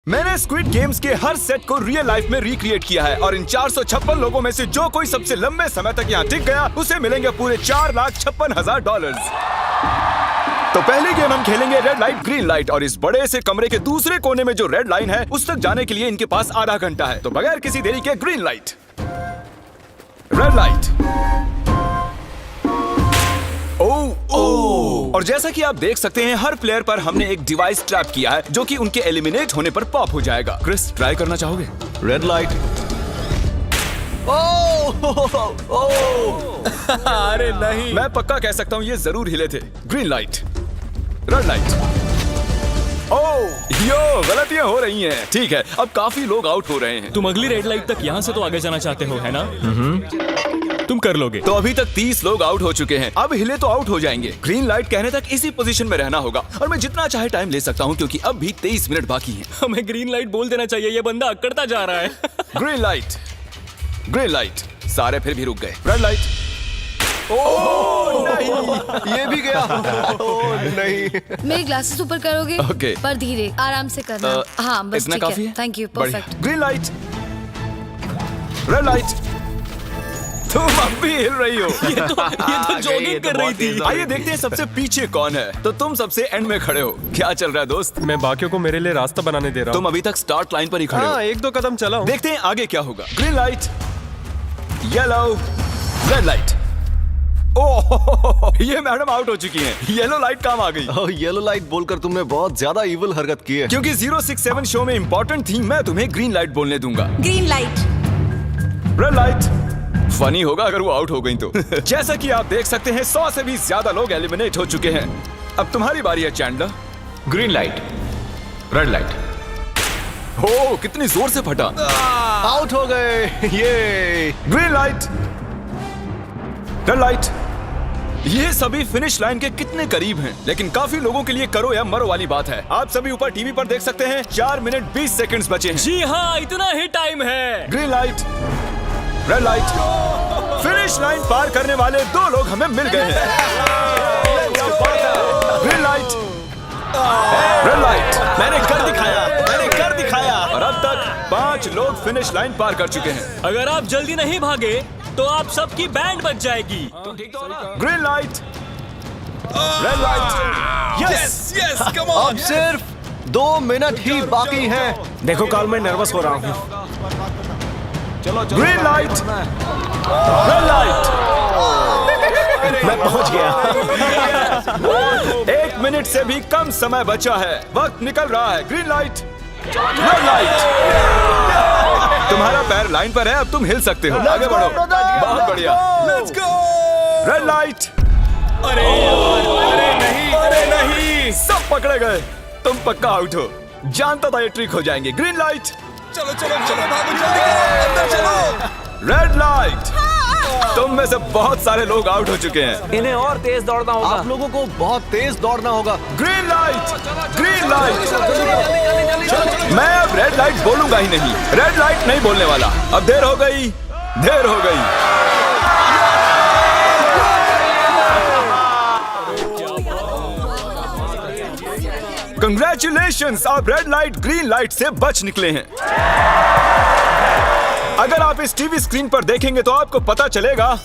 मैंने squid games के हर set को रियल लाइफ में रिक्रिएट किया है और इन 456 लोगों में से जो कोई सबसे लंबे समय तक यहाँ टिक गया उसे मिलेंगे पूरे $4,56,000। तो पहली गेम हम खेलेंगे रेड लाइट ग्रीन लाइट और इस बड़े से कमरे के दूसरे कोने में जो रेड लाइन है उस तक जाने के लिए इनके पास आधा घंटा है। तो बगैर किसी देरी के ग्रीन लाइट, रेड लाइट। और जैसा कि आप देख सकते हैं हर प्लेयर पर हमने एक डिवाइस ट्रैप किया है जो कि उनके एलिमिनेट होने पर पॉप हो जाएगा। क्रिस, ट्राई करना चाहोगे? Red light. अरे नहीं, मैं पक्का कह सकता हूँ ये जरूर हिले थे। Green light, red light. यो, गलतियां हो रही हैं। ठीक है, अब काफी लोग आउट हो रहे हैं। तुम अगली रेड लाइट तक यहाँ से तो आगे जाना चाहते हो, है ना? तुम कर लोगे। तो अभी तक 30 लोग आउट हो चुके हैं। अब हिले तो आउट हो जाएंगे। ग्रीन लाइट कहने तक इसी पोजीशन में रहना होगा और मैं जितना चाहे टाइम ले सकता हूँ क्योंकि अब भी 23 मिनट बाकी हैं। हमें ग्रीन लाइट बोल देना चाहिए, ये बंदा अकड़ता जा रहा है। Green light, green light. सारे फिर भी रुक गए। Red light. नहीं, ये भी गया। नहीं। मेरे ग्लासेस ऊपर करोगे? ओके। पर धीरे, आराम से करना। हाँ, बस इतना ठीक काफी है। है? थैंक यू, बढ़िया। Perfect. Green light, red light. तुम अब भी हिल रही हो। ये तो जॉगिंग कर रही थी। आइए देखते हैं सबसे पीछे कौन है। तो तुम सबसे एंड में खड़े हो। क्या चल रहा है दोस्त? मैं बाकियों को मेरे लिए रास्ता बनाने दे रहा तुम हूँ। अभी तक स्टार्ट लाइन पर ही खड़े हो। हाँ, एक दो कदम चला हूँ। देखते हैं आगे क्या होगा। Green light, yellow, red light. ओह, ये मैडम आउट हो चुकी हैं। येलो लाइट काम आ गई। येलो लाइट बोलकर तुमने बहुत ज्यादा इविल हरकत की है। क्योंकि 067 शो में इंपॉर्टेंट थी, मैं तुम्हें ग्रीन लाइट बोलने दूंगा। Green light. Red light. Funny होगा अगर वो आउट हो गई तो। जैसा कि आप देख सकते हैं 100 से भी ज्यादा लोग एलिमिनेट हो चुके हैं। अब तुम्हारी बारी है Chandler. Green light, red light. हो, कितनी जोर से फटा। आउट हो गए। ये ग्रीन लाइट, रेड लाइट। ये सभी फिनिश लाइन के कितने करीब हैं, लेकिन काफी लोगों के लिए करो या मरो वाली बात है। आप सभी ऊपर टीवी पर देख सकते हैं 4 मिनट 20 सेकंड्स बचे हैं। जी हाँ, इतना ही टाइम है। Green light, red light. Finish line पार करने वाले 2 लोग हमें मिल गए हैं। Green light, red light. मैंने कर दिखाया, मैंने कर दिखाया। और अब तक 5 लोग फिनिश लाइन पार कर चुके हैं। अगर आप जल्दी नहीं भागे तो आप सबकी बैंड बच जाएगी। Green light, red light. Yes yes, come on. अब सिर्फ 2 मिनट ही बाकी हैं। देखो काल, मैं नर्वस हो रहा हूँ। Green light, red light. मैं पहुंच गया। 1 मिनट से भी कम समय बचा है। वक्त निकल रहा है। Green light, red light. तुम्हारा पैर लाइन पर है, अब तुम हिल सकते हो। आगे बढ़ो। बहुत बढ़िया। Let's go. Red light. अरे नहीं, अरे नहीं। सब पकड़े गए। तुम पक्का आउट हो। जानता था ये ट्रिक हो जाएंगे। Green light. चलो चलो चलो, भागो जल्दी, अंदर चलो। Red light. तुम में से बहुत सारे लोग आउट हो चुके हैं। इन्हें और तेज दौड़ना होगा। आप लोगों को बहुत तेज दौड़ना होगा। Green light, green light. मैं अब रेड लाइट बोलूंगा ही नहीं। रेड लाइट नहीं बोलने वाला। अब देर हो गई, देर हो गई। कंग्रेचुलेशंस, आप रेड लाइट ग्रीन लाइट से बच निकले हैं। अगर आप इस टीवी स्क्रीन पर देखेंगे तो आपको पता चलेगा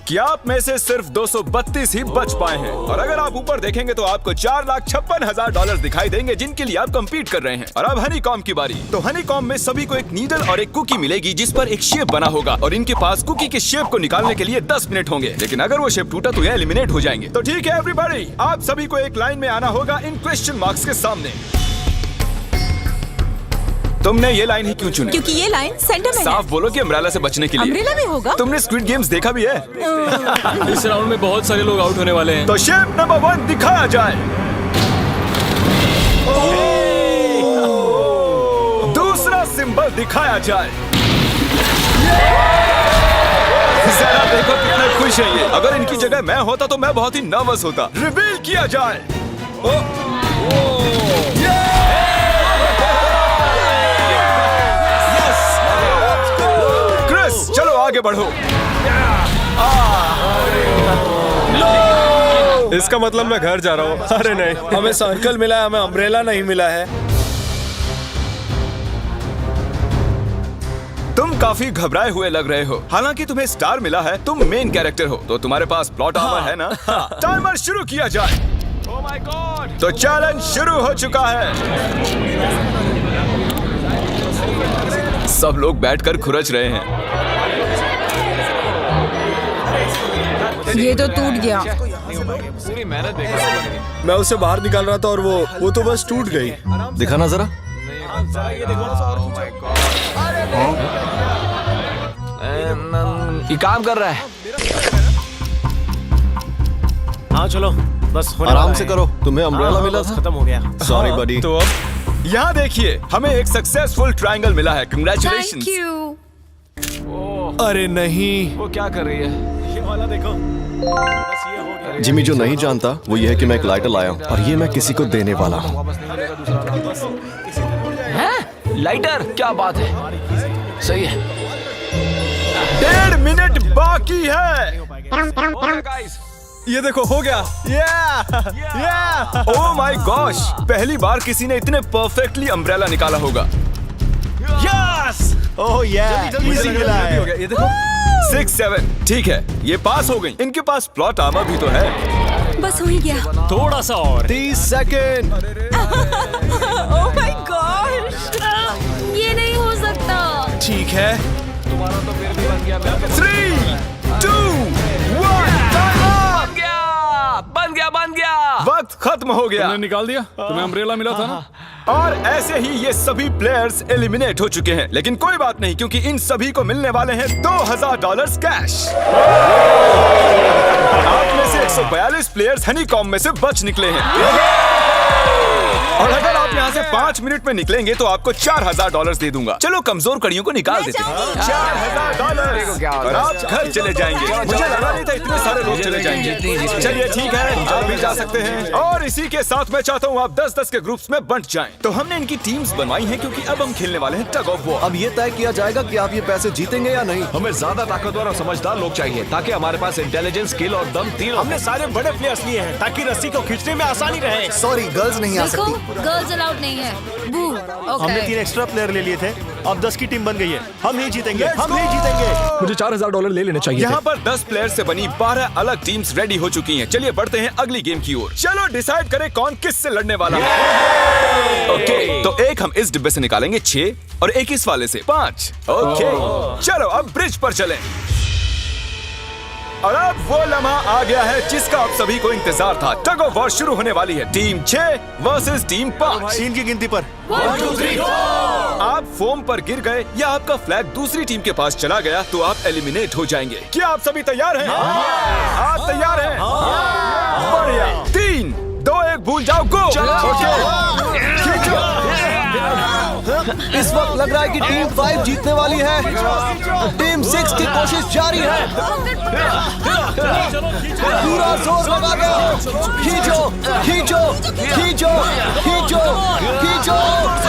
कि आप में से सिर्फ 232 ही बच पाए हैं। और अगर आप ऊपर देखेंगे तो आपको $4,56,000 दिखाई देंगे जिनके लिए आप कंपीट कर रहे हैं। और अब हनीकॉम की बारी। तो हनीकॉम में सभी को एक नीडल और एक कुकी मिलेगी जिस पर एक शेप बना होगा और इनके पास कुकी के शेप को निकालने के लिए 10 मिनट होंगे। लेकिन अगर वो शेप टूटा तो ये एलिमिनेट हो जाएंगे। तो ठीक है एवरीबॉडी, आप सभी को एक लाइन में आना होगा इन क्वेश्चन मार्क्स के सामने। तुमने ये लाइन ही क्यों चुनी? क्योंकि ये लाइन सेंटर में है। साफ बोलो कि अम्ब्रेला से बचने के लिए। अम्ब्रेला में होगा? तुमने स्क्विड गेम्स देखा भी है? इस राउंड में बहुत सारे लोग आउट होने वाले हैं। तो शेप नंबर 1 दिखाया जाए। दूसरा सिंबल दिखाया जाए। जरा देखो कितने खुश हैं ये। अगर इनकी जगह मैं होता तो मैं बहुत ही नर्वस होता। रिवील किया जाए। क्रिस, चलो आगे बढ़ो। इसका मतलब मैं घर जा रहा हूँ। अरे नहीं, हमें सर्कल मिला है, हमें अम्ब्रेला नहीं मिला है। काफी घबराए हुए लग रहे हो। हालांकि तुम्हें स्टार मिला है, तुम मेन कैरेक्टर हो, तो तुम्हारे पास प्लॉट आर्मर है ना? टाइमर शुरू किया जाए। Oh my God! तो चैलेंज शुरू हो चुका है। सब लोग बैठकर खुरच रहे हैं। ये तो टूट गया। पूरी मेहनत बेकार। मैं उसे बाहर निकाल रहा था और वो तो बस टूट गई। दिखाना जरा। ये काम कर रहा है। हाँ चलो, बस होने आराम वाला से है। करो, तुम्हें अम्ब्रेला हाँ, मिला बस था। खत्म हो गया। सॉरी बडी। तो अब यहाँ देखिए, हमें एक सक्सेसफुल ट्रायंगल मिला है। Thank congratulations. यू। अरे नहीं, वो क्या कर रही है? ये वाला देखो, बस ये हो गया। जिमी जो नहीं जानता वो ये है कि मैं एक लाइटर लाया हूँ और ये मैं किसी को देने वाला हूँ। वापस नहीं मिलेगा दूसरा। हैं? लाइटर? क्या बात है? सही है। 1.5 मिनट बाकी है। Okay, guys. ये देखो, हो गया। ओह माय गॉश, पहली बार किसी ने इतने परफेक्टली अम्ब्रेला निकाला होगा। यस! ओह जल्दी इजी लगा, मिला जल्दी है। हो गया। ये देखो। 6-7 ठीक है, ये पास हो गई। इनके पास प्लॉट आर्मर भी तो है। बस हो ही गया। थोड़ा सा और। 30 सेकेंड। Oh my God. ये नहीं हो सकता। ठीक है। तुम्हारा तो फिर भी बन गया। 3, 2, 1, बन गया। वक्त खत्म हो गया। निकाल दिया? तुम्हें अम्ब्रेला मिला था ना? और ऐसे ही ये सभी प्लेयर्स एलिमिनेट हो चुके हैं। लेकिन कोई बात नहीं, क्योंकि इन सभी को मिलने वाले हैं $2000 कैश। आप में से 142 प्लेयर्स हनीकॉम्ब में से बच निकले हैं। और अगर आप यहाँ से 5 मिनट में निकलेंगे तो आपको $4000 दे दूंगा। चलो कमजोर कड़ियों को निकाल देते हैं। $4000 और आप घर चले जाएंगे। मुझे लगा नहीं था इतने सारे लोग चले जाएंगे। चलिए ठीक है, आप भी जा सकते हैं। और इसी के साथ मैं चाहता हूँ आप 10-10 के ग्रुप्स में बंट जाएं। तो हमने इनकी टीम्स बनवाई हैं क्योंकि अब हम खेलने वाले हैं टग ऑफ वॉर। अब ये तय किया जाएगा कि आप ये पैसे जीतेंगे या नहीं। हमें ज्यादा ताकतवर और समझदार लोग चाहिए ताकि हमारे पास इंटेलिजेंस, स्किल और दम तीनों। हमने सारे बड़े प्लेयर्स लिए हैं ताकि रस्सी को खींचने में आसानी रहे। सॉरी, गर्ल्स नहीं आ देखो, सकती। गर्ल्स अलाउड नहीं है। बू। हमने 3 ओके। एक्स्ट्रा प्लेयर ले लिए थे, अब 10 की टीम बन गई है। हम नहीं जीतेंगे, हम नहीं जीतेंगे। मुझे $4000 ले लेने चाहिए। यहाँ पर 10 प्लेयर से बनी 12 अलग टीम्स रेडी हो चुकी हैं। चलिए बढ़ते हैं अगली गेम की ओर। चलो डिसाइड करें कौन किस से लड़ने वाला है। ओके, तो एक हम इस डिब्बे से निकालेंगे 6 और एक इस वाले से 5। ओके, चलो अब ब्रिज पर चलें। और अब वो लम्हा आ गया है जिसका आप सभी को इंतजार था। टग ऑफ वॉर शुरू होने वाली है। Team 6 versus team 5। 3 की गिनती पर। 1, 2, 3, 4। आप फोम पर गिर गए या आपका फ्लैग दूसरी टीम के पास चला गया तो आप एलिमिनेट हो जाएंगे। क्या आप सभी तैयार हैं? आप तैयार हैं? बढ़िया। 3, 2, 1 भूल जाओ, गो। इस वक्त लग रहा है कि टीम 5 जीतने वाली है। टीम 6 की कोशिश जारी है। पूरा जोर लगा दो। खींचो, खींचो, खींचो, खींचो, खींचो,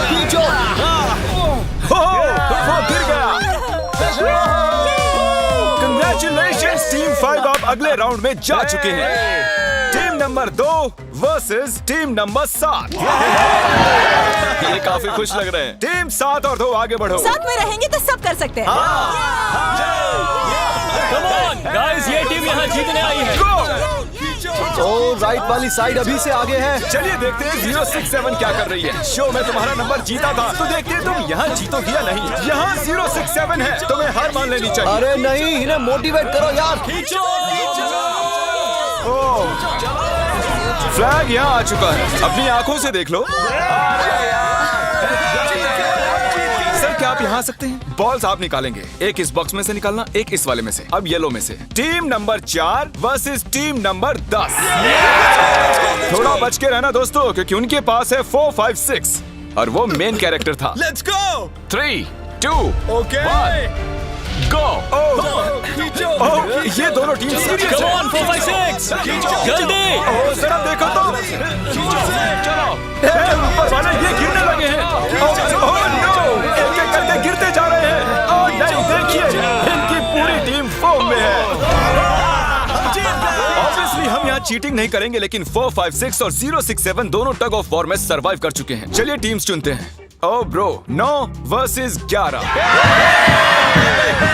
खींचो। वो गिर गया। कंग्रेचुलेशंस टीम 5, आप अगले राउंड में जा चुके हैं। Team number 2 versus team number 7। ये काफी खुश लग रहे हैं। टीम 7 और 2 आगे बढ़ो। साथ में रहेंगे तो सब कर सकते हैं। कम ऑन गाइस, ये टीम यहाँ जीतने आई है। तो राइट वाली साइड अभी से आगे है। चलिए देखते हैं 067 क्या कर रही है। शो में तुम्हारा नंबर जीता था, तो देखते हैं तुम यहाँ जीतोगी या नहीं। यहाँ 067 है, तुम्हें हार मान लेनी चाहिए। अरे नहीं, इन्हें मोटिवेट करो यार। फ्लैग यहाँ आ चुका है, अपनी आंखों से देख लो। सर क्या आप यहाँ आ सकते हैं? बॉल्स आप निकालेंगे, एक इस बॉक्स में से निकालना, एक इस वाले में से। अब येलो में से। Team number 4 versus team number 10। थोड़ा बच के रहना दोस्तों, क्योंकि उनके पास है 4, 5, 6 और वो मेन कैरेक्टर था। Let's go. 3, 2, ओके। 1 गो। ये दोनों टीम सीरियस कम है। ऑन 4, 5, 6 जल्दी। जरा देखो तो। चलो ऊपर वाले ये गिरने लगे हैं। ओह नो, एक-एक करके गिरते जा रहे हैं। ओह नहीं, देखिए इनकी पूरी टीम फॉर्म में है। ऑब्वियसली हम यहाँ चीटिंग नहीं करेंगे, लेकिन 4, 5, 6 और 067 दोनों टग ऑफ वॉर में सरवाइव कर चुके हैं। चलिए टीम्स चुनते हैं। ओ ब्रो, 9 वर्सेस 11।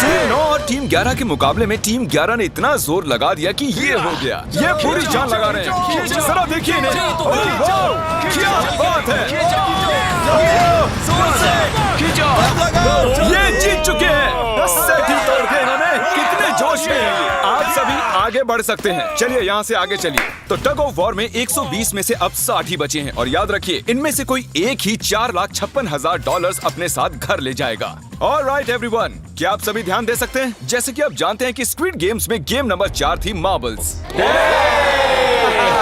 टीम 9 और टीम 11 के मुकाबले में टीम 11 ने इतना जोर लगा दिया कि ये हो गया। ये पूरी जान लगा रहे हैं। जरा देखिए इन्हें। ओह, वाह, क्या बात है। ये जीत चुके हैं। सेट ही तोड़ दिए इन्होंने। कितने जोश में हैं ये। आप सभी आगे बढ़ सकते हैं। चलिए यहाँ से आगे चलिए। तो टग ऑफ वॉर में 120 में से अब 60 ही बचे हैं और याद रखिए इनमें से कोई एक ही $4,56,000 अपने साथ घर ले जाएगा। ऑलराइट एवरीवन, क्या आप सभी ध्यान दे सकते हैं? जैसे कि आप जानते हैं कि स्क्विड गेम्स में गेम नंबर 4 थी मार्बल्स।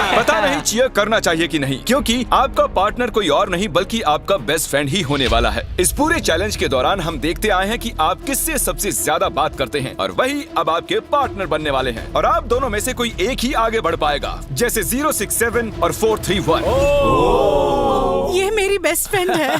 पता नहीं चीयर करना चाहिए कि नहीं, क्योंकि आपका पार्टनर कोई और नहीं बल्कि आपका बेस्ट फ्रेंड ही होने वाला है। इस पूरे चैलेंज के दौरान हम देखते आए हैं कि आप किससे सबसे ज्यादा बात करते हैं और वही अब आपके पार्टनर बनने वाले हैं और आप दोनों में से कोई एक ही आगे बढ़ पाएगा, जैसे 067 और 431। ये मेरी बेस्ट फ्रेंड है।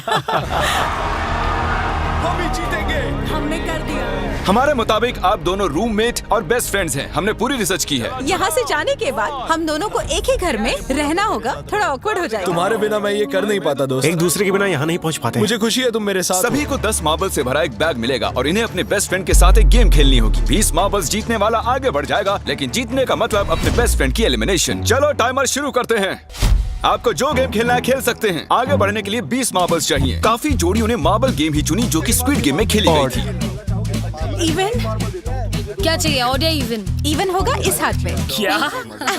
हम ही जीतेंगे। हमने कर दिया। हमारे मुताबिक आप दोनों रूममेट और बेस्ट फ्रेंड्स हैं। हमने पूरी रिसर्च की है। यहाँ से जाने के बाद हम दोनों को एक ही घर में रहना होगा। थोड़ा ऑकवर्ड हो जाएगा। तुम्हारे बिना मैं ये कर नहीं पाता दोस्त। एक दूसरे के बिना यहाँ नहीं पहुँच पाते। मुझे खुशी है तुम मेरे साथ सभी को 10 मार्बल से भरा एक बैग मिलेगा और इन्हें अपने बेस्ट फ्रेंड के साथ एक गेम खेलनी होगी। 20 मार्बल्स जीतने वाला आगे बढ़ जाएगा, लेकिन जीतने का मतलब अपने बेस्ट फ्रेंड की एलिमिनेशन। चलो टाइमर शुरू करते हैं। आपको जो गेम खेलना है खेल सकते हैं। आगे बढ़ने के लिए 20 मार्बल्स चाहिए। काफी जोड़ियों ने मार्बल गेम ही चुनी जो कि स्क्विड गेम में खेली गई थी। इवन क्या चाहिए? ऑड या इवन? इवन होगा इस हाथ पे। क्या?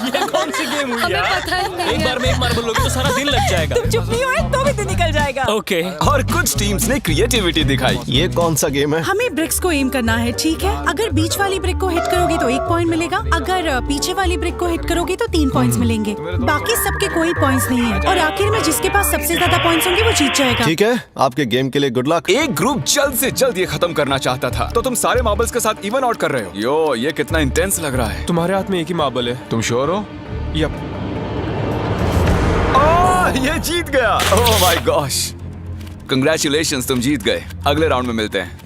ये कौन सी गेम हुई हमें यार? पता ही नहीं एक है। बार में एक मार्बल लोगे तो सारा दिन लग जाएगा। तुम चुप नहीं हुए तो भी दिन निकल जाएगा। ओके। और कुछ टीम्स ने क्रिएटिविटी दिखाई। ये कौन सा गेम है? हमें ब्रिक्स को एम करना है, ठीक है? अगर बीच वाली ब्रिक को हिट करोगे तो 1 पॉइंट मिलेगा। अगर पीछे वाली ब्रिक को हिट करोगे तो 3 पॉइंट्स मिलेंगे। बाकी सबके कोई पॉइंट्स नहीं है और आखिर में जिसके पास सबसे ज्यादा पॉइंट्स होंगे वो जीत जाएगा। ठीक है, आपके गेम के लिए गुड लक। एक ग्रुप जल्द से जल्द ये खत्म करना चाहता था, तो तुम सारे मार्बल्स के साथ इवन आउट कर रहे हो। यो, ये कितना इंटेंस लग रहा है। तुम्हारे हाथ में एक ही मार्बल है, तुम श्योर हो? यप। ये जीत गया। ओह माय गॉश, कंग्रेचुलेशंस, तुम जीत गए। अगले राउंड में मिलते हैं।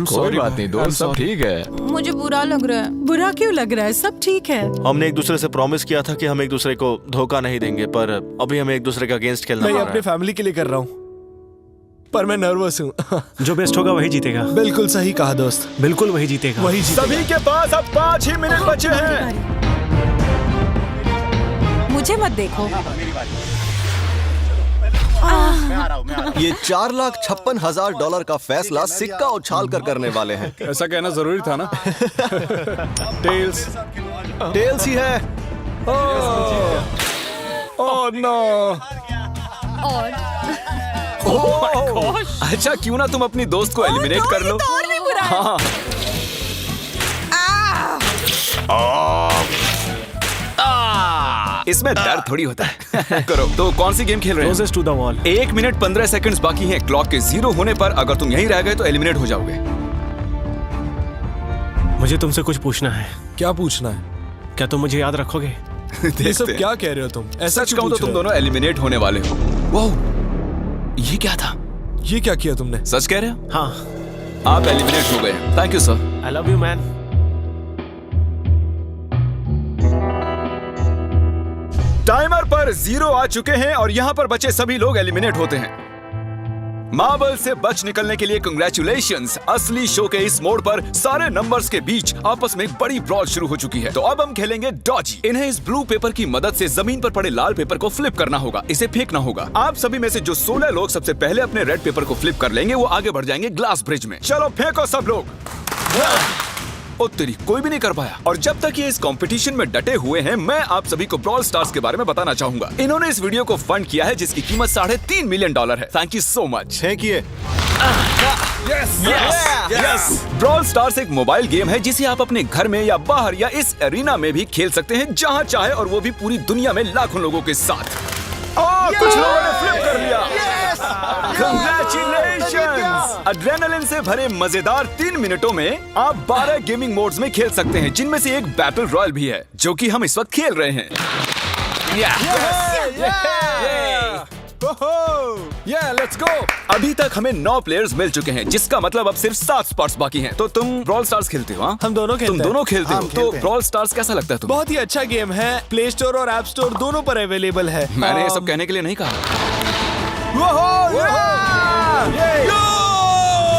कोई बात नहीं दोस्त, सब ठीक है। मुझे बुरा लग रहा है। बुरा क्यों लग रहा है? सब ठीक है। हमने एक दूसरे से प्रॉमिस किया था कि हम एक दूसरे को धोखा नहीं देंगे, पर अभी हमें एक दूसरे का अगेंस्ट खेलना मैं पड़ ये रहा अपने है। फैमिली के लिए कर रहा हूँ, पर मैं नर्वस हूँ। जो बेस्ट होगा वही जीतेगा। बिल्कुल सही कहा दोस्त, बिल्कुल वही जीतेगा। वही जीतेगा। सभी के पास अब 5 ही मिनट बचे हैं। मुझे मत देखो। ये $4,56,000 का फैसला सिक्का उछाल कर करने वाले हैं। ऐसा कहना जरूरी था ना। टेल्स ही है। Oh no. और अच्छा, क्यों ना तुम अपनी दोस्त को एलिमिनेट कर लो। और भी बुरा है। हाँ। इसमें दर्द थोड़ी होता है। करो। तो कौन सी गेम खेल रहे हैं? Closest to the wall। 1 minute 15 seconds बाकी हैं। क्लॉक के 0 होने पर अगर तुम यहीं रह गए तो एलिमिनेट हो जाओगे। मुझे तुमसे कुछ पूछना है। क्या पूछना है? क्या तुम मुझे याद रखोगे? ये सब देखते हैं। क्या कह रहे हो तुम? ऐसा सच क्यों कहूं तो पूछ तुम रहे हो? दोनों एलिमिनेट होने वाले हो। वाह, ये क्या था? ये क्या किया तुमने? सच कह रहे हो? हाँ। आप एलिमिनेट हो गए। Thank you sir. I love you man. Timer पर 0 आ चुके हैं और यहाँ पर बचे सभी लोग एलिमिनेट होते हैं। मार्बल से बच निकलने के लिए कंग्रेचुलेशंस। असली शो के इस मोड़ पर सारे नंबर्स के बीच आपस में एक बड़ी ब्रॉल शुरू हो चुकी है। तो अब हम खेलेंगे डॉजी। इन्हें इस ब्लू पेपर की मदद से जमीन पर पड़े लाल पेपर को फ्लिप करना होगा, इसे फेंकना होगा। आप सभी में से जो 16 लोग सबसे पहले अपने रेड पेपर को फ्लिप कर लेंगे वो आगे बढ़ जाएंगे ग्लास ब्रिज में। चलो फेंको सब लोग। ओ तेरी, कोई भी नहीं कर पाया। और जब तक ये इस कंपटीशन में डटे हुए हैं, मैं आप सभी को ब्रॉल स्टार्स के बारे में बताना चाहूंगा। इन्होंने इस वीडियो को फंड किया है जिसकी कीमत $3.5 मिलियन है। Thank you so much. फेंकिए। ब्रॉल स्टार्स एक मोबाइल गेम है जिसे आप अपने घर में या बाहर या इस एरिना में भी खेल सकते हैं, जहां चाहे, और वो भी पूरी दुनिया में लाखों लोगों के साथ। कुछ लोगों ने फ्लिप कर लिया। Congratulations! एड्रेनलिन से भरे मजेदार 3 मिनटों में आप 12 गेमिंग मोड्स में खेल सकते हैं, जिनमें से एक बैटल रॉयल भी है, जो कि हम इस वक्त खेल रहे हैं। Let's go. अभी तक हमें 9 प्लेयर्स मिल चुके हैं, जिसका मतलब अब सिर्फ 7 स्पॉट्स बाकी हैं। तो तुम ब्रॉल स्टार्स खेलते हो? हाँ, हम दोनों खेलते तुम हैं। दोनों खेलते हो। हम तो खेलते हैं। ब्रॉल स्टार्स कैसा लगता है तुम्हें? बहुत ही अच्छा गेम है। प्ले स्टोर और ऐप स्टोर दोनों पर अवेलेबल है। मैंने ये सब कहने के लिए नहीं कहा।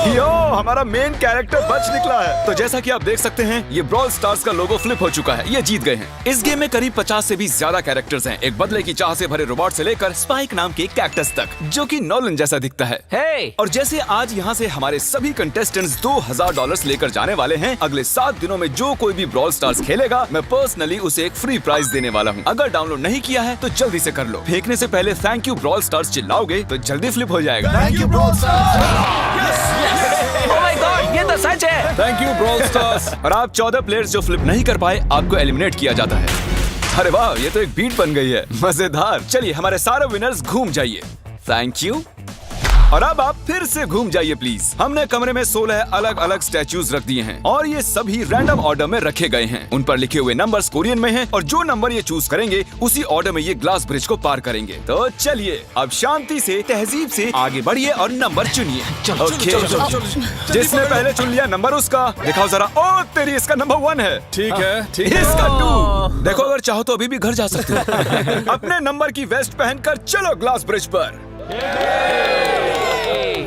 यो, हमारा मेन कैरेक्टर बच निकला है। तो जैसा कि आप देख सकते हैं, ये ब्रॉल स्टार्स का लोगो फ्लिप हो चुका है। ये जीत गए हैं। इस गेम में करीब 50 से भी ज्यादा कैरेक्टर्स हैं। एक बदले की चाह से भरे रोबोट से लेकर स्पाइक नाम के कैक्टस तक, जो कि नॉलन जैसा दिखता है। हे और जैसे आज यहाँ से हमारे सभी कंटेस्टेंट्स $2000 लेकर जाने वाले हैं, अगले 7 दिनों में जो कोई भी ब्रॉल स्टार्स खेलेगा, मैं पर्सनली उसे एक फ्री प्राइज देने वाला हूँ। अगर डाउनलोड नहीं किया है तो जल्दी से कर लो। फेंकने से पहले थैंक यू ब्रॉल स्टार्स चिल्लाओगे तो जल्दी फ्लिप हो जाएगा। Thank you bro. Oh my God, ये तो सच है। Thank you brawl stars. और आप 14 प्लेयर्स जो फ्लिप नहीं कर पाए, आपको एलिमिनेट किया जाता है। अरे वाह, ये तो एक बीट बन गई है, मजेदार। चलिए हमारे सारे विनर्स घूम जाइए। Thank you. और अब आप फिर से घूम जाइए प्लीज। हमने कमरे में 16 अलग अलग स्टैचूज रख दिए हैं और ये सभी रैंडम ऑर्डर में रखे गए हैं। उन पर लिखे हुए नंबर्स कोरियन में हैं और जो नंबर ये चूज करेंगे उसी ऑर्डर में ये ग्लास ब्रिज को पार करेंगे। तो चलिए अब शांति से, तहजीब से आगे बढ़िए और नंबर चुनिए। ओके, जिसने पहले चुन लिया नंबर उसका दिखाओ जरा। ओ तेरी, इसका नंबर 1 है। ठीक है, ठीक है। इसका 2। देखो, अगर चाहो तो अभी भी घर जा सकते हो। अपने नंबर की वेस्ट पहनकर चलो ग्लास ब्रिज पर।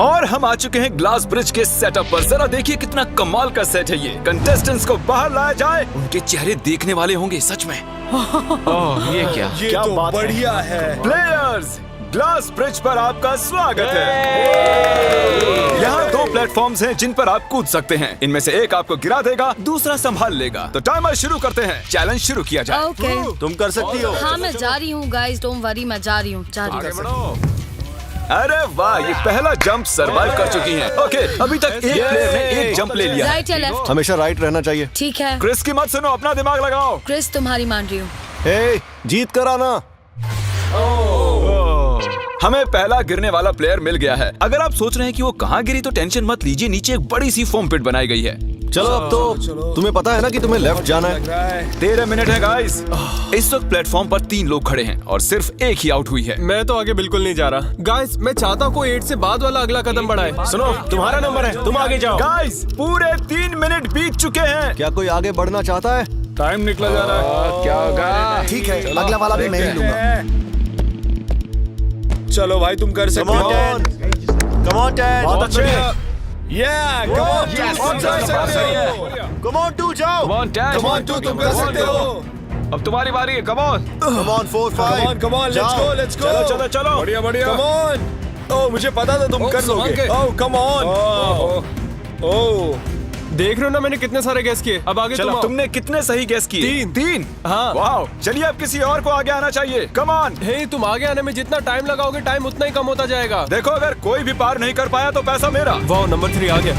और हम आ चुके हैं ग्लास ब्रिज के सेटअप पर। जरा देखिए कितना कमाल का सेट है ये। कंटेस्टेंट्स को बाहर लाया जाए, उनके चेहरे देखने वाले होंगे सच में। ये क्या? ये तो बढ़िया है। प्लेयर्स, ग्लास ब्रिज पर आपका स्वागत है। यहाँ 2 प्लेटफॉर्म्स हैं जिन पर आप कूद सकते हैं। इनमें से एक आपको गिरा देगा, दूसरा संभाल लेगा। तो टाइमर शुरू करते हैं। चैलेंज शुरू किया जाए। ओके। तुम कर सकती हो। हाँ, मैं जा रही हूँ गाइस, डोंट वरी, मैं जा रही हूँ, जा रही हूँ। अरे वाह, ये पहला जंप सरवाइव कर चुकी हैं। ओके, अभी तक एक प्लेयर ने एक जंप ले लिया है। राइट या लेफ्ट? हमेशा राइट रहना चाहिए। ठीक है क्रिस की मत सुनो, अपना दिमाग लगाओ। क्रिस, तुम्हारी मान रही हूँ। हे, जीत कर आना। हमें पहला गिरने वाला प्लेयर मिल गया है। अगर आप सोच रहे हैं कि वो कहाँ गिरी तो टेंशन मत लीजिए, नीचे एक बड़ी सी फोम पिट बनाई गई है। चलो अब तो तुम्हें पता है ना कि तुम्हें लेफ्ट जाना है। 13 मिनट है गाइस। इस वक्त प्लेटफॉर्म पर 3 लोग खड़े हैं और सिर्फ एक ही आउट हुई है। मैं तो आगे बिल्कुल नहीं जा रहा। गाइस, मैं चाहता हूँ कोई 8 से बाद वाला अगला कदम बढ़ाए। सुनो, तुम्हारा नंबर है, तुम आगे जाओ। गाइस, पूरे 3 मिनट बीत चुके हैं। क्या कोई आगे बढ़ना चाहता है? टाइम निकला जा रहा है। क्या होगा? ठीक है, अगला वाला भी मैं ही लूंगा। चलो भाई, तुम कर सकते हो। Come on ten. बहुत अच्छे। Yeah, come on, Yes, तुम कर सकते हो। Come on, 2 जाओ। Come on, Dad. Come on, 2 तुम कर सकते हो। अब तुम्हारी बारी है, come on. Come on, 4, 5. Come on, let's go, let's go. चलो चलो चलो। बढ़िया बढ़िया। Come on. Oh, मुझे पता था तुम कर संभाल लोगे। के। Oh, come on. Oh. देख रहे हो ना, मैंने कितने सारे गैस किए। अब आगे चलो, तुम आओ। तुमने कितने सही गेस किए? 3। हाँ। वाओ, चलिए अब किसी और को आगे आना चाहिए। Come on. हे, तुम आगे आने में जितना टाइम लगाओगे, टाइम उतना ही कम होता जाएगा। देखो, अगर कोई भी पार नहीं कर पाया तो पैसा मेरा। वाह, नंबर 3 आ गया।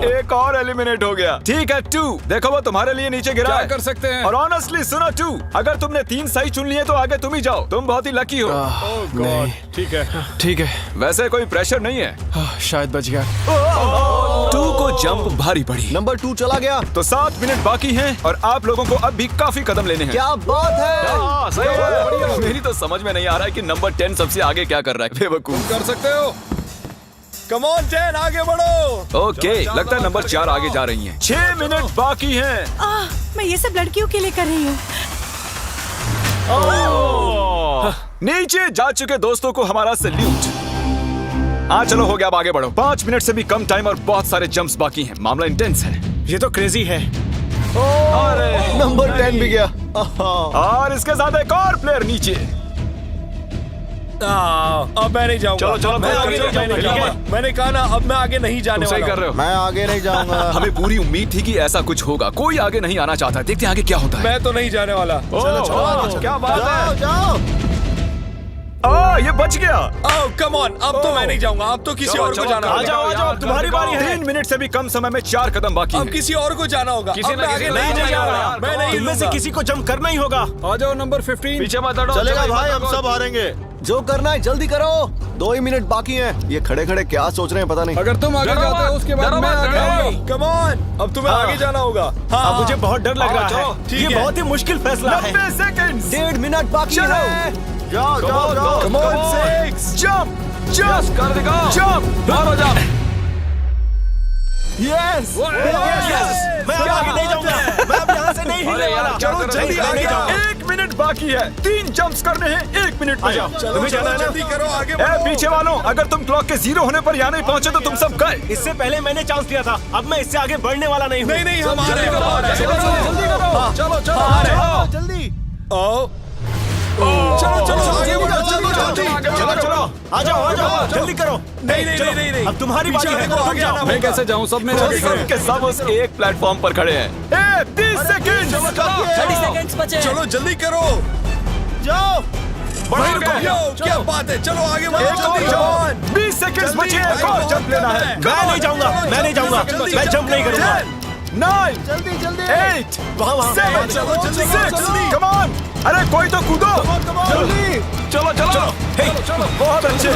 एक और एलिमिनेट हो गया। ठीक है 2, देखो वो तुम्हारे लिए नीचे गिरा क्या है। कर सकते हैं? और ऑनेस्टली सुनो 2, अगर तुमने 3 सही चुन लिए तो आगे तुम ही जाओ। तुम बहुत ही लकी हो। नहीं, ठीक है, ठीक है। वैसे कोई प्रेशर नहीं है। शायद बच गया। 2 को जंप भारी पड़ी। नंबर 2 चला गया। तो 7 मिनट बाकी हैं और आप लोगों को अब भी काफी कदम लेने हैं। क्या बात है। हाँ, सही है। मेरी तो समझ में नहीं आ रहा है कि नंबर 10 सबसे आगे क्या कर रहा है। बेवकूफ। कर सकते हो। Come on, 10, आगे बढ़ो। ओके, लगता है नंबर 4 आगे जा रही हैं। 6 मिनट बाकी हैं। मैं ये सब लड़कियों के लिए कर रही हूँ। नीचे जा चुके दोस्तों को हमारा सैल्यूट। चलो हो गया, अब आगे बढ़ो। 5 मिनट से भी कम टाइम और बहुत सारे जंप्स बाकी हैं। मामला इंटेंस है। ये तो क्रेजी है। नंबर 10 भी गया। और इसके साथ एक और प्लेयर नीचे। अब मैं नहीं जाऊंगा। चलो, चलो, मैं चलो, आगे चलो, नहीं जाने चलो, वाला। चलो। मैंने कहा ना, अब मैं आगे नहीं जाने तुम सही वाला कर रहे हो। मैं आगे नहीं जाऊंगा। हमें पूरी उम्मीद थी कि ऐसा कुछ होगा। कोई आगे नहीं आना चाहता। देखते हैं आगे क्या होता है। मैं तो नहीं जाने वाला। चलो, क्या बात है। जाओ। ये बच गया। Oh, come on, अब तो मैं नहीं जाऊंगा। अब तो किसी और को जाना होगा। आ जाओ, तुम्हारी बारी है। 3 मिनट से भी कम समय में 4 कदम बाकी अब हैं। किसी और को जाना होगा। किसी अब ना मैं किसी आगे को नहीं जाना जाने होगा। वाला। मैं नहीं तुम में से किसी को जंप करना ही होगा। आ जाओ नंबर 15। पीछे मत हटो। चलेगा भाई, हम सब हारेंगे। जो करना है जल्दी करो। 2 ही मिनट बाकी हैं। ये खड़े खड़े क्या सोच रहे हैं पता नहीं। अगर तुम आगे डरो जाते हो मत, उसके बाद डरो मैं मत, आगे डरो। आऊंगा। Come on, अब तुम्हें आगे जाना होगा। हाँ, मुझे बहुत डर लग रहा है। ठीक ये है। बहुत ही मुश्किल फैसला है। 90 सेकंड्स। 1.5 मिनट बाकी चलो। है। जाओ जाओ जाओ। Come on, 6 जंप Yes, कर दिखाओ। जंप। बाहर हो जाओ। यस मैं अब आगे नहीं जाऊंगा। मैं अब यहाँ से नहीं अरे हिलने यार, वाला। क्या चलो कर रहे जल्दी हो? आगे नहीं जाओ। जाओ। 1 मिनट बाकी है। 3 जंप्स करने हैं 1 मिनट में। तुम्हें जाना है ना? जल्दी करो, आगे बढ़ो। पीछे वालों, अगर तुम क्लॉक के 0 होने पर यहाँ नहीं पहुँचे तो तुम सब गए। इससे पहले मैंने चांस लिया था, अब मैं इससे आगे बढ़ने वाला नहीं हूँ। नहीं हम आ रहे हैं। चलो जल्दी। चलो आ जाओ जल्दी करो। नहीं अब तुम्हारी बारी है। आगे आना। मैं कैसे जाऊँ? सब मेरे आगे खड़े हैं। सबके सब उस एक प्लेटफॉर्म पर खड़े हैं। 30 सेकंड। 30 सेकंड्स बचे। चलो जल्दी करो। जाओ। क्या बात है, चलो आगे बढ़ो जल्दी। 20 सेकंड बचे हैं, एक और जंप लेना है। मैं नहीं जाऊंगा, मैं जंप नहीं करूंगा। 9 जल्दी 8 वहाँ 7 चलो, जल्दी, 6 जल्दी। Come on. अरे कोई तो कूदो। चलो बहुत अच्छे।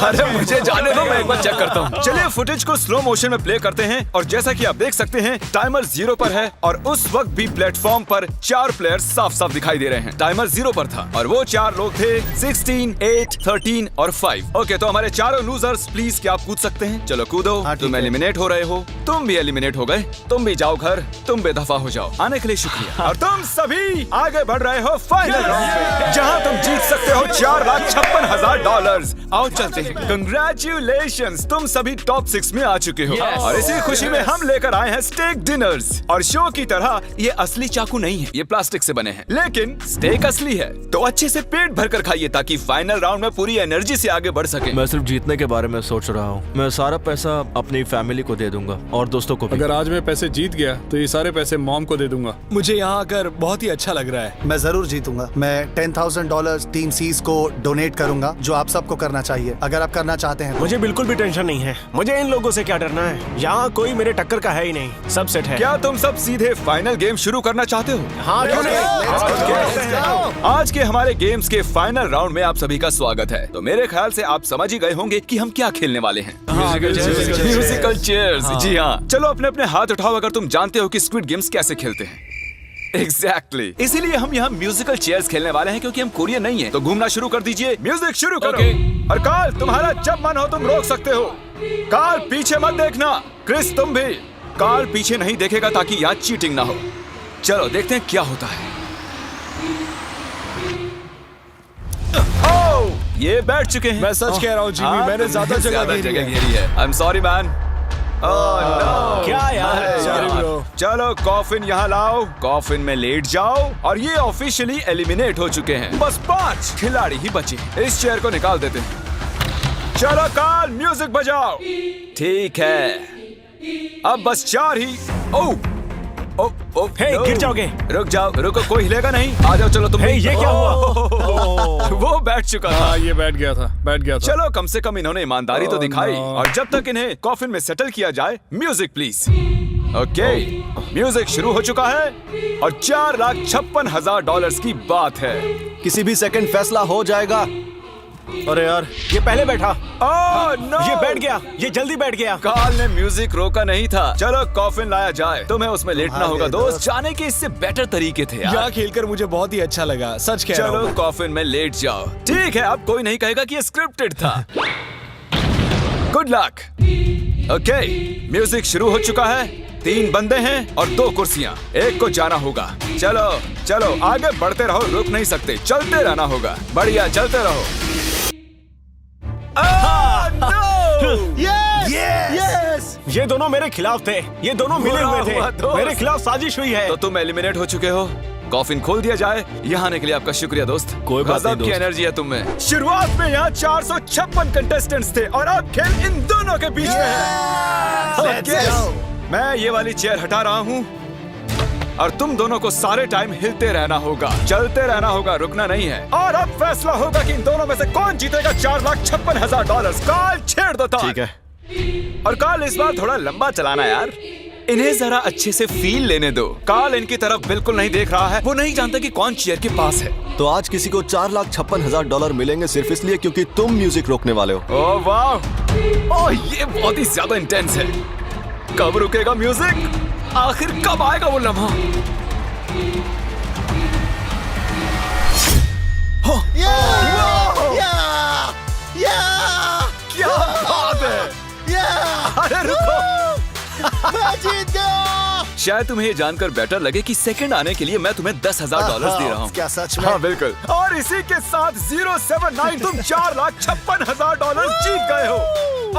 अरे मुझे जाने दो, मैं एक बार चेक करता हूँ। चलिए फुटेज को स्लो मोशन में प्ले करते हैं और जैसा कि आप देख सकते हैं टाइमर 0 पर है और उस वक्त भी प्लेटफॉर्म पर 4 प्लेयर्स साफ साफ दिखाई दे रहे हैं। टाइमर 0 पर था और वो 4 लोग थे 16, 8, 13 और 5। ओके, तो हमारे चारों लूजर्स प्लीज क्या आप कूद सकते हैं? चलो कूदो। तुम एलिमिनेट हो रहे हो, तुम भी एलिमिनेट हो गए, तुम भी जाओ घर, तुम बेदफा हो जाओ। आने के लिए शुक्रिया। और तुम सभी आगे बढ़ रहे हो फाइनल राउंड में, जहां तुम जीत सकते हो $4,56,000। आओ चलते हैं। कंग्रेचुलेशंस, तुम सभी टॉप 6 में आ चुके हो। और इसी खुशी में हम लेकर आए हैं स्टेक डिनर्स। और शो की तरह ये असली चाकू नहीं है, ये प्लास्टिक से बने हैं, लेकिन स्टेक असली है। तो अच्छे से पेट भरकर खाइए ताकि फाइनल राउंड में पूरी एनर्जी से आगे बढ़ सके। मैं सिर्फ जीतने के बारे में सोच रहा हूँ। मैं सारा पैसा अपनी फैमिली को दे दूंगा और दोस्तों को भी। अगर आज मैं पैसे जीत गया तो ये सारे पैसे मॉम को दे दूंगा। मुझे यहाँ आकर बहुत ही अच्छा लग रहा है। मैं जरूर जीतूंगा। मैं $10,000 टीम सीज को डोनेट करूंगा, जो आप सबको करना चाहिए अगर आप करना चाहते हैं। मुझे बिल्कुल भी टेंशन नहीं है। मुझे इन लोगों से क्या डरना है, यहाँ कोई मेरे टक्कर का है ही नहीं, सब सेट है। क्या तुम सब सीधे फाइनल गेम शुरू करना चाहते हो? हाँ क्यों नहीं? आज के हमारे गेम्स के फाइनल राउंड में आप सभी का स्वागत है। तो मेरे ख्याल से आप समझ ही गए होंगे कि हम क्या खेलने वाले हैं। Musical chairs. जी हाँ, चलो अपने अपने हाथ उठाओ अगर तुम जानते हो कि स्क्विड गेम्स कैसे खेलते हैं। एग्जैक्टली, इसीलिए हम यहाँ म्यूजिकल चेयर्स खेलने वाले हैं क्योंकि हम कोरियन नहीं हैं। तो घूमना शुरू कर दीजिए, म्यूजिक शुरू करो। और कार्ल, तुम्हारा जब मन हो तुम रोक सकते हो। कार्ल पीछे मत देखना। क्रिस तुम भी। कार्ल पीछे नहीं देखेगा ताकि यहाँ चीटिंग ना हो। चलो देखते हैं क्या होता है। ओह, ये बैठ चुके हैं। मैं सच कह रहा हूँ जिमी, मैंने ज्यादा जगह घेरी है। I am sorry man. क्या यार? चलो कॉफिन यहाँ लाओ, कॉफिन में लेट जाओ। और ये ऑफिशियली एलिमिनेट हो चुके हैं। बस 5 खिलाड़ी ही बचे हैं। इस चेयर को निकाल देते हैं। चलो कार्ल, म्यूजिक बजाओ। ठीक है, अब बस 4 ही। ओह हे, गिर जाओगे। रुक जाओ, रुको, कोई हिलेगा नहीं। आ जाओ, चलो तुम। ये क्या हुआ? वो बैठ चुका था। ये बैठ गया था। चलो कम से कम इन्होंने ईमानदारी तो दिखाई। और जब तक इन्हें कॉफिन में सेटल किया जाए, म्यूजिक प्लीज। ओके, म्यूजिक शुरू हो चुका है और $4,56,000 की बात है। किसी भी सेकंड फैसला हो जाएगा। अरे यार, ये पहले बैठा। नो, ये बैठ गया, ये जल्दी बैठ गया। कार्ल ने म्यूजिक रोका नहीं था। चलो कॉफिन लाया जाए, तुम्हें उसमें लेटना होगा दोस्त। जाने के इससे बेटर तरीके थे यार। यहाँ खेलकर मुझे बहुत ही अच्छा लगा, सच कह रहा हूँ। चलो कॉफिन में लेट जाओ। ठीक है, अब कोई नहीं कहेगा कि ये स्क्रिप्टेड था। Good luck. ओके, म्यूजिक शुरू हो चुका है। 3 बंदे हैं और 2 कुर्सियां। एक को जाना होगा। चलो चलो आगे बढ़ते रहो, रुक नहीं सकते, चलते रहना होगा। बढ़िया, चलते रहो। यस! ये दोनों मेरे खिलाफ थे, ये दोनों मिले हुए थे। मेरे खिलाफ साजिश हुई है। तो तुम एलिमिनेट हो चुके हो। कॉफिन खोल दिया जाए। यहाँ आने के लिए आपका शुक्रिया दोस्त। कोई बात नहीं गजब की दोस्त। एनर्जी है तुम में। शुरुआत में यहाँ 456 कंटेस्टेंट्स थे और अब खेल इन दोनों के बीच में है। Okay, मैं ये वाली चेयर हटा रहा हूँ और तुम दोनों को सारे टाइम हिलते रहना होगा, चलते रहना होगा, रुकना नहीं है। और अब फैसला होगा कि इन दोनों में से कौन जीतेगा $4,56,000। कार्ल छेड़ दो। ठीक है। और कार्ल इस बार थोड़ा लंबा चलाना यार, इन्हें जरा अच्छे से फील लेने दो। कार्ल इनकी तरफ बिल्कुल नहीं देख रहा है, वो नहीं जानता कि कौन चेयर के पास है। तो आज किसी को $4,56,000 मिलेंगे सिर्फ इसलिए क्योंकि तुम म्यूजिक रोकने वाले हो। ओह वाह, ओह ये बहुत ही ज्यादा इंटेंस है। कब रुकेगा म्यूजिक? आखिर कब आएगा वो लम्हा? क्या बात है? अरे रुको, मैं जीत गया। शायद तुम्हें ये जानकर बेटर लगे कि सेकंड आने के लिए मैं तुम्हें $10,000 दे रहा हूँ। क्या सच में? हाँ बिल्कुल। और इसी के साथ 079 तुम $4,56,000 जीत गए हो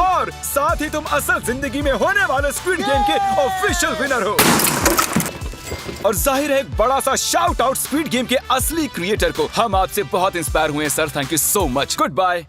और साथ ही तुम असल जिंदगी में होने वाले स्क्विड गेम के ऑफिशियल विनर हो। और जाहिर है एक बड़ा सा शाउट आउट स्क्विड गेम के असली क्रिएटर को। हम आपसे बहुत इंस्पायर हुए हैं sir, thank you so much. Good bye.